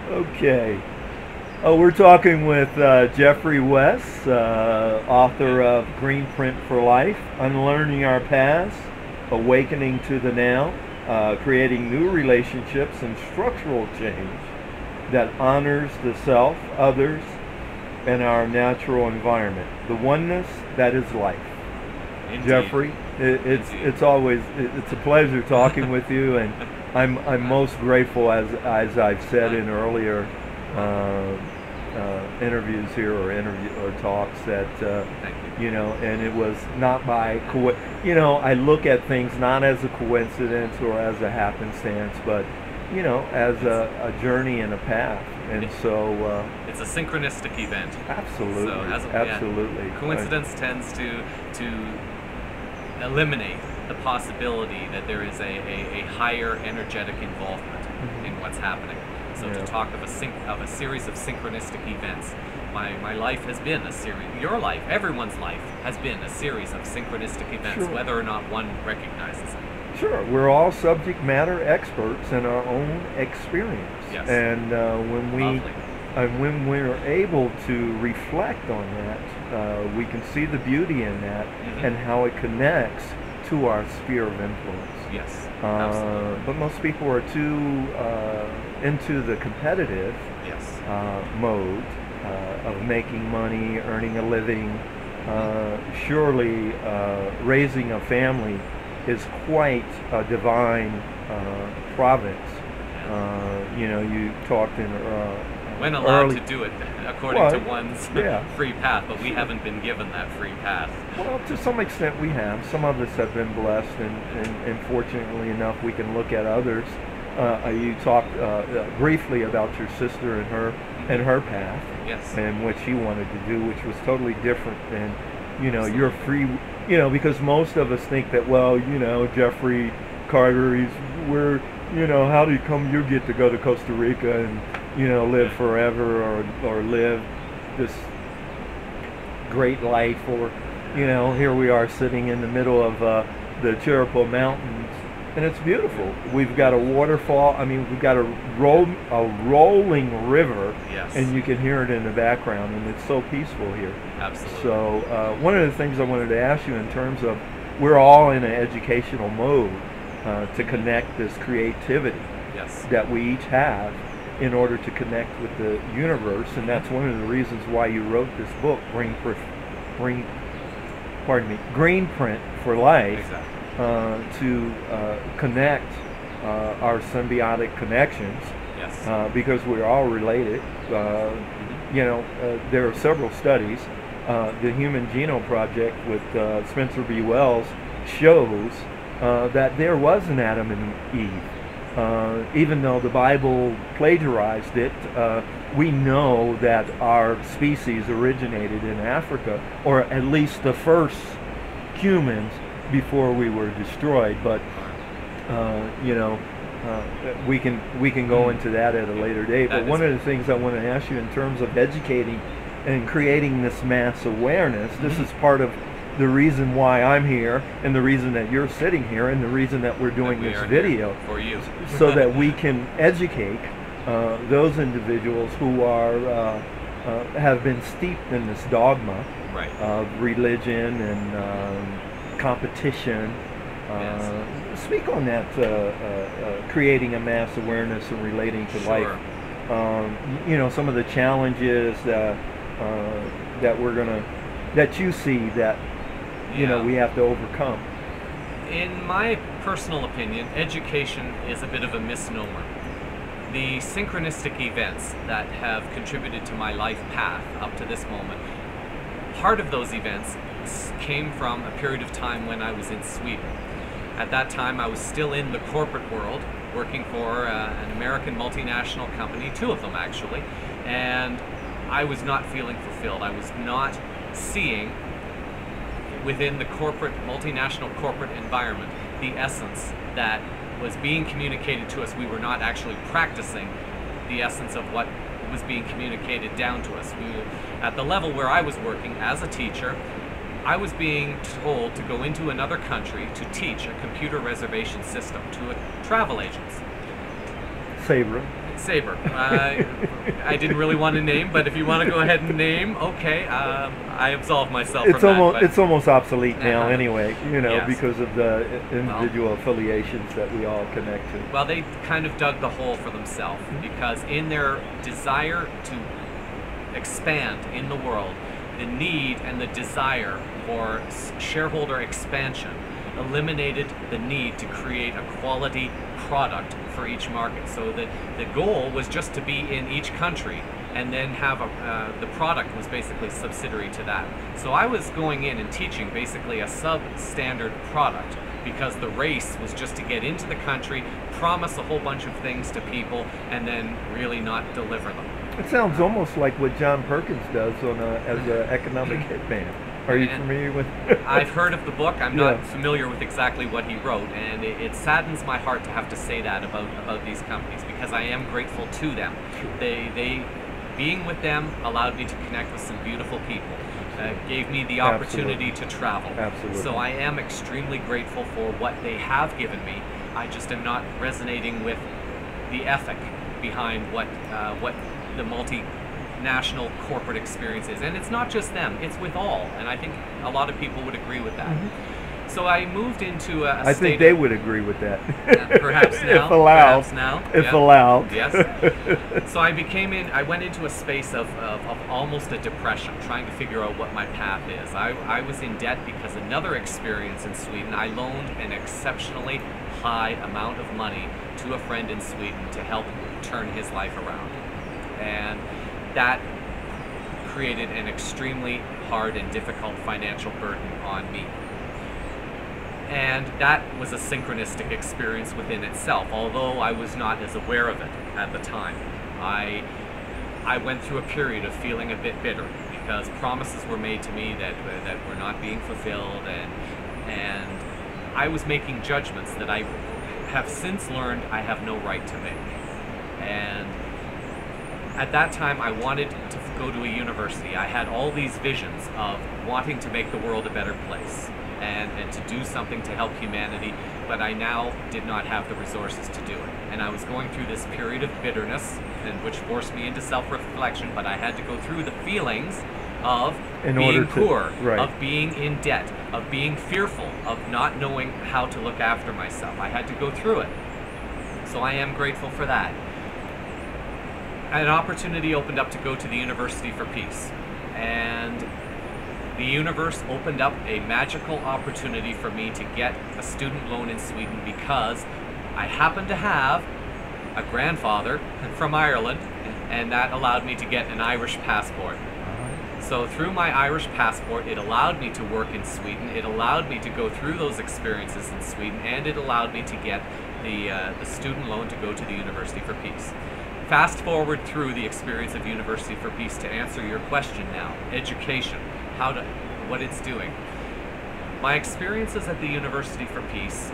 Okay. We're talking with Geoffrey West, author of Greenprint for Life, Unlearning Our Past, Awakening to the Now, Creating New Relationships and Structural Change that honors the self, others, and our natural environment. The oneness that is life. Indeed. Geoffrey, it's always it's a pleasure talking with you, and I'm most grateful, as I've said in earlier interviews here or talks, that and it was not by I look at things not as a coincidence or as a happenstance, but as a journey and a path. And so it's a synchronistic event. Absolutely, So absolutely. Coincidence tends to eliminate the possibility that there is a higher energetic involvement in what's happening. So to talk of a series of synchronistic events, my life has been a series. Your life, everyone's life, has been a series of synchronistic events, Sure. whether or not one recognizes it. Sure, we're all subject matter experts in our own experience. Yes. And Lovely. when we're able to reflect on that, we can see the beauty in that and how it connects to our sphere of influence. Yes, absolutely. But most people are too into the competitive Yes. mode of making money, earning a living. Surely raising a family is quite a divine province. You talked in When allowed early, to do it according to one's free path, but we haven't been given that free path. well, to some extent we have. Some of us have been blessed, and fortunately enough, we can look at others. You talked briefly about your sister and her path, Yes. and what she wanted to do, which was totally different than your free. Because most of us think that, Geoffrey Carter, how do you get to go to Costa Rica and live forever, or live this great life, or here we are sitting in the middle of the Chirripó Mountains, and it's beautiful. We've got a waterfall. I mean, we've got a rolling river, Yes. and you can hear it in the background, and it's so peaceful here. Absolutely. So one of the things I wanted to ask you, in terms of, we're all in an educational mode to connect this creativity Yes. that we each have in order to connect with the universe, and that's one of the reasons why you wrote this book, Greenprint for Life, Exactly. to connect our symbiotic connections, Yes. because we're all related. There are several studies. The Human Genome Project with Spencer B. Wells shows that there was an Adam and Eve. Even though the Bible plagiarized it, we know that our species originated in Africa, or at least the first humans before we were destroyed. But we can go into that at a later date. But one of the things I want to ask you, in terms of educating and creating this mass awareness, this is part of the reason why I'm here, and the reason that you're sitting here, and the reason that we're doing this video for you, so that we can educate those individuals who are have been steeped in this dogma right. of religion and competition. Yes. Speak on that, creating a mass awareness and relating to Sure. life. Some of the challenges that that you see that we have to overcome. In my personal opinion, education is a bit of a misnomer. The synchronistic events that have contributed to my life path up to this moment, part of those events came from a period of time when I was in Sweden. At that time, I was still in the corporate world, working for an American multinational company, two of them actually, and I was not feeling fulfilled. I was not seeing within the multinational corporate environment, the essence that was being communicated to us. We were not actually practicing the essence of what was being communicated down to us. At the level where I was working as a teacher, I was being told to go into another country to teach a computer reservation system to travel agents. Sabra. Saber. I didn't really want to name, but if you want to go ahead and name, okay. I absolve myself from that. It's almost obsolete now anyway, you know, yes. because of the individual affiliations that we all connect to. Well, they kind of dug the hole for themselves, because in their desire to expand in the world, the need and the desire for shareholder expansion eliminated the need to create a quality product for each market. So the goal was just to be in each country, and then have the product was basically subsidiary to that. So I was going in and teaching basically a substandard product, because the race was just to get into the country, promise a whole bunch of things to people, and then really not deliver them. It sounds almost like what John Perkins does as an economic hitman. Are you familiar with? I've heard of the book. I'm not familiar with exactly what he wrote, and it saddens my heart to have to say that about these companies, because I am grateful to them. They being with them allowed me to connect with some beautiful people. Gave me the opportunity to travel. Absolutely. So I am extremely grateful for what they have given me. I just am not resonating with the ethic behind what the multinational corporate experience is. And it's not just them, it's with all. And I think a lot of people would agree with that. So I moved into I think they would agree with that. Perhaps now. If allowed. Perhaps now. If allowed. Yes. So I went into a space of almost a depression, trying to figure out what my path is. I was in debt because another experience in Sweden, I loaned an exceptionally high amount of money to a friend in Sweden to help turn his life around. And that created an extremely hard and difficult financial burden on me. And that was a synchronistic experience within itself, although I was not as aware of it at the time. I went through a period of feeling a bit bitter, because promises were made to me that were not being fulfilled, and I was making judgments that I have since learned I have no right to make. And at that time, I wanted to go to a university. I had all these visions of wanting to make the world a better place, and to do something to help humanity, but I now did not have the resources to do it. And I was going through this period of bitterness, and which forced me into self-reflection, but I had to go through the feelings of being poor, of being in debt, of being fearful, of not knowing how to look after myself. I had to go through it. So I am grateful for that. An opportunity opened up to go to the University for Peace, and the universe opened up a magical opportunity for me to get a student loan in Sweden, because I happened to have a grandfather from Ireland, and that allowed me to get an Irish passport. So through my Irish passport, it allowed me to work in Sweden, it allowed me to go through those experiences in Sweden, and it allowed me to get the student loan to go to the University for Peace. Fast forward through the experience of University for Peace to answer your question now, education. What it's doing. My experiences at the University for Peace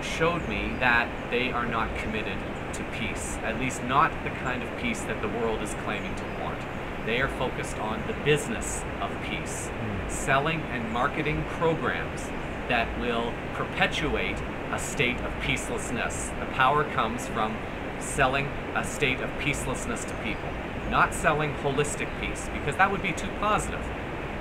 showed me that they are not committed to peace, at least not the kind of peace that the world is claiming to want. They are focused on the business of peace, selling and marketing programs that will perpetuate a state of peacelessness. The power comes from selling a state of peacelessness to people, not selling holistic peace, because that would be too positive.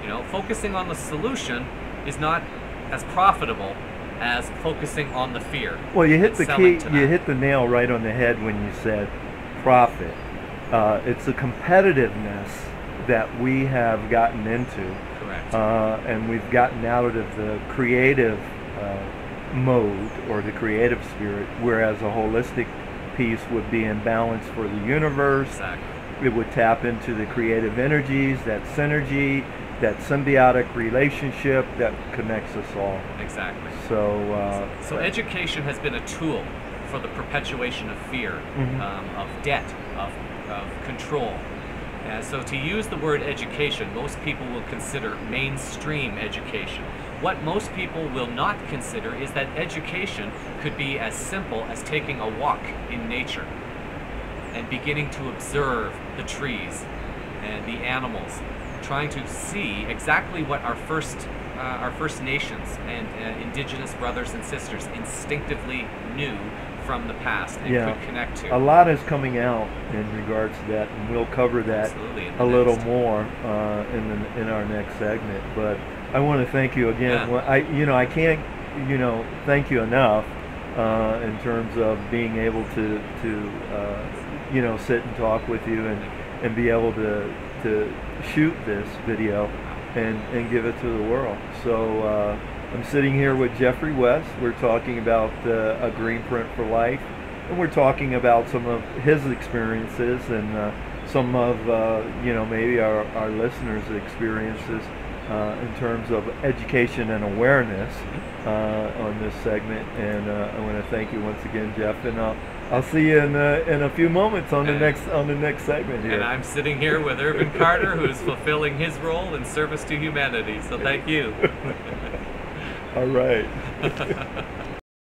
You know, focusing on the solution is not as profitable as focusing on the fear. Well, you hit the key, you hit the nail right on the head when you said profit. It's the competitiveness that we have gotten into. Correct. And we've gotten out of the creative mode, or the creative spirit, whereas a holistic piece would be in balance for the universe. Exactly. It would tap into the creative energies, that synergy, that symbiotic relationship that connects us all. Exactly. So education has been a tool for the perpetuation of fear, of debt, of control. So to use the word education, most people will consider mainstream education. What most people will not consider is that education could be as simple as taking a walk in nature and beginning to observe the trees and the animals, trying to see exactly what our First Nations and indigenous brothers and sisters instinctively knew from the past and Yeah. could connect to. A lot is coming out in regards to that, and we'll cover that Absolutely, in a the little next. more in our next segment. But I want to thank you again. Yeah. Well, I can't thank you enough in terms of being able to sit and talk with you and be able to shoot this video and give it to the world. So I'm sitting here with Geoffrey West. We're talking about a Greenprint for life, and we're talking about some of his experiences and some of maybe our listeners' experiences in terms of education and awareness on this segment. And I want to thank you once again, Jeff. And I'll see you in a few moments on the next segment here. And I'm sitting here with Irvin Carter, who is fulfilling his role in service to humanity. So thank you. All right.